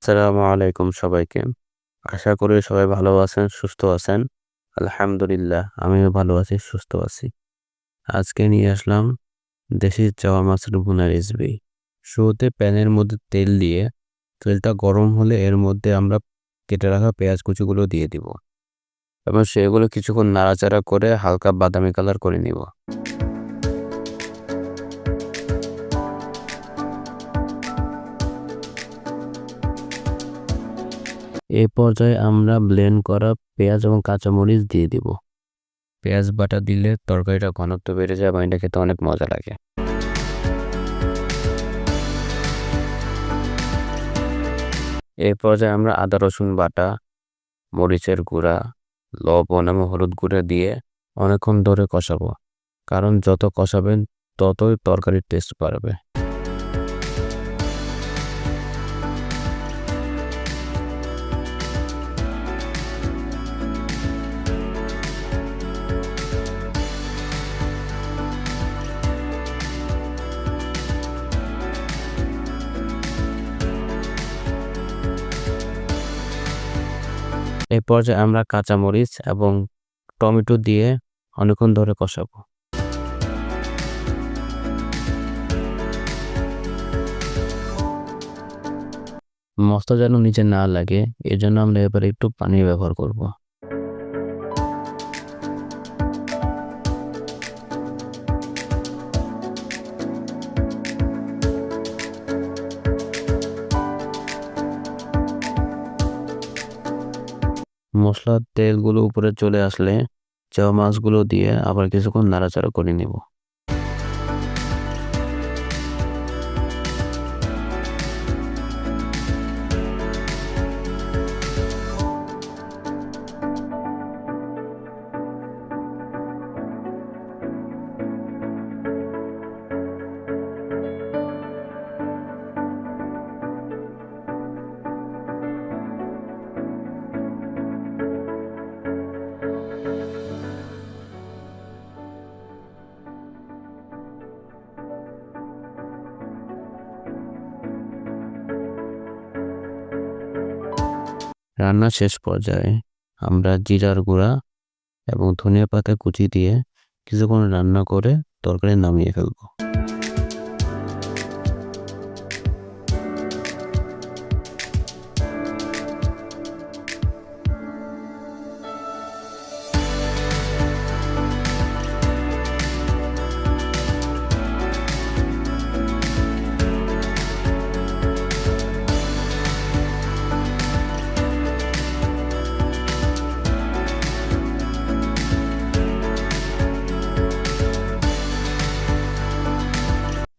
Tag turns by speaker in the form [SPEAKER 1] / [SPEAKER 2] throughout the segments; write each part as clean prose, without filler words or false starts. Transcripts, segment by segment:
[SPEAKER 1] আসসালামু আলাইকুম সবাইকে। আশা করি সবাই ভালো আছেন, সুস্থ আছেন। আলহামদুলিল্লাহ আমিও ভালো আছি, সুস্থ আছি। আজকে নিয়ে আসলাম দেশি চাওয়া মাছের ভুনা রেসিপি। শুরুতে প্যানের মধ্যে তেল দিয়ে তেলটা গরম হলে এর মধ্যে আমরা কেটে রাখা পেঁয়াজ কুচিগুলো দিয়ে দিব এবং সেগুলো কিছুক্ষণ নাড়াচাড়া করে হালকা বাদামি কালার করে নিব। এই পর্যায়ে আমরা ব্লেন্ড করা পেঁয়াজ এবং কাঁচামরিচ দিয়ে দিব। পেঁয়াজ বাটা দিলে তরকারিটা ঘনত্ব বেড়ে যায় এবং এটা খেতে অনেক মজা লাগে। এই পর্যায়ে আমরা আদা রসুন বাটা, মরিচের গুঁড়া, লবণ এবং হলুদ গুঁড়া দিয়ে অনেকক্ষণ ধরে কষাবো, কারণ যত কষাবেন ততই তরকারির টেস্ট বাড়বে। এই পর্যায়ে আমরা কাঁচামরিচ এবং টমেটো দিয়ে অনেকক্ষণ ধরে কষাবো। মশলা যেন নিচে না লাগে এজন্য আমরা এবারে একটু পানি ব্যবহার করব। মশলার তেলগুলো উপরে চলে আসলে চাওয়া মাছগুলো দিয়ে আবার কিছুক্ষণ নাড়াচাড়া করে নিব। রান্নার শেষ পর্যায়ে আমরা জিরার গুঁড়া এবং ধনিয়া পাতা কুচি দিয়ে কিছুক্ষণ রান্না করে তরকারি নামিয়ে ফেলবো।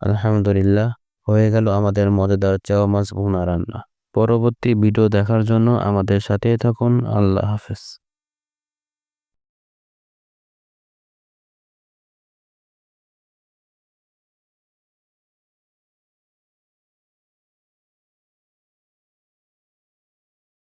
[SPEAKER 1] আলহামদুলিল্লাহ হয়ে গেল আমাদের মজাদার চাওয়া মাছ ভুনা রান্না। পরবর্তী ভিডিও দেখার জন্য আমাদের সাথেই থাকুন। আল্লাহ হাফেজ।